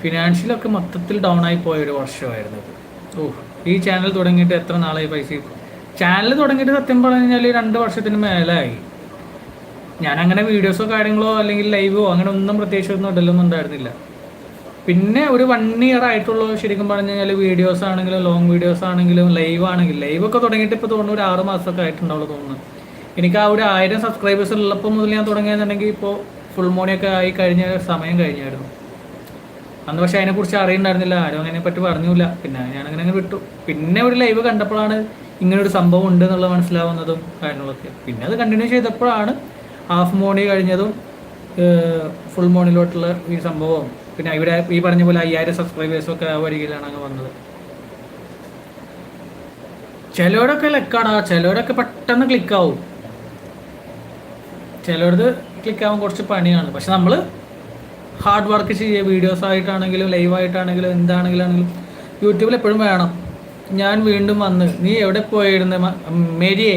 ഫിനാൻഷ്യലൊക്കെ മൊത്തത്തിൽ ഡൗൺ ആയി പോയ ഒരു വർഷമായിരുന്നു ഇത്. ഈ ചാനൽ തുടങ്ങിയിട്ട് എത്ര നാളായി പൈസ? ചാനൽ തുടങ്ങിയിട്ട് സത്യം പറഞ്ഞു കഴിഞ്ഞാൽ 2 വർഷത്തിന് മേലായി. ഞാനങ്ങനെ വീഡിയോസോ കാര്യങ്ങളോ അല്ലെങ്കിൽ ലൈവോ അങ്ങനെ ഒന്നും പ്രത്യേകിച്ചൊന്നും ഇടലൊന്നും ഉണ്ടായിരുന്നില്ല. പിന്നെ ഒരു 1 ഇയർ ആയിട്ടുള്ളൂ ശരിക്കും പറഞ്ഞു കഴിഞ്ഞാൽ വീഡിയോസ് ആണെങ്കിലും ലോങ് വീഡിയോസ് ആണെങ്കിലും ലൈവൊക്കെ തുടങ്ങിയിട്ട് ഇപ്പോൾ തോന്നുന്നു ഒരു 6 മാസമൊക്കെ ആയിട്ടുണ്ടാവുള്ളൂ തോന്നുന്നു. എനിക്ക് ആ ഒരു 1000 സബ്സ്ക്രൈബേഴ്സ് ഉള്ളപ്പോൾ മുതൽ ഞാൻ തുടങ്ങിയെന്നുണ്ടെങ്കിൽ ഇപ്പോൾ ഫുൾ മോണിയൊക്കെ ആയി കഴിഞ്ഞ സമയം കഴിഞ്ഞായിരുന്നു. അന്ന് പക്ഷേ അതിനെക്കുറിച്ച് അറിയുന്നുണ്ടായിരുന്നില്ല, ആരും അതിനെപ്പറ്റി പറഞ്ഞില്ല. പിന്നെ ഞാനങ്ങനെ വിട്ടു. പിന്നെ ഒരു ലൈവ് കണ്ടപ്പോഴാണ് ഇങ്ങനൊരു സംഭവം ഉണ്ട് എന്നുള്ളത് മനസ്സിലാവുന്നതും കാര്യങ്ങളൊക്കെ. പിന്നെ അത് കണ്ടിന്യൂ ചെയ്തപ്പോഴാണ് ഹാഫ് മോണി കഴിഞ്ഞതും ഫുൾ മോണിലോട്ടുള്ള ഈ സംഭവം. പിന്നെ ഇവിടെ ഈ പറഞ്ഞ പോലെ 5000 സബ്സ്ക്രൈബേഴ്സൊക്കെ ആ വരികയിലാണ് അങ്ങ് വന്നത്. ചിലവരൊക്കെ ലക്കാടാ, ചിലവരൊക്കെ പെട്ടെന്ന് ക്ലിക്കാവും, ചിലവരത് ക്ലിക്കാവാൻ കുറച്ച് പണിയാണ്. പക്ഷെ നമ്മൾ ഹാർഡ് വർക്ക് ചെയ്യുക, വീഡിയോസ് ആയിട്ടാണെങ്കിലും ലൈവായിട്ടാണെങ്കിലും എന്താണെങ്കിലും യൂട്യൂബിൽ എപ്പോഴും വേണം. ഞാൻ വീണ്ടും വന്ന് നീ എവിടെ പോയിരുന്ന മേരിയെ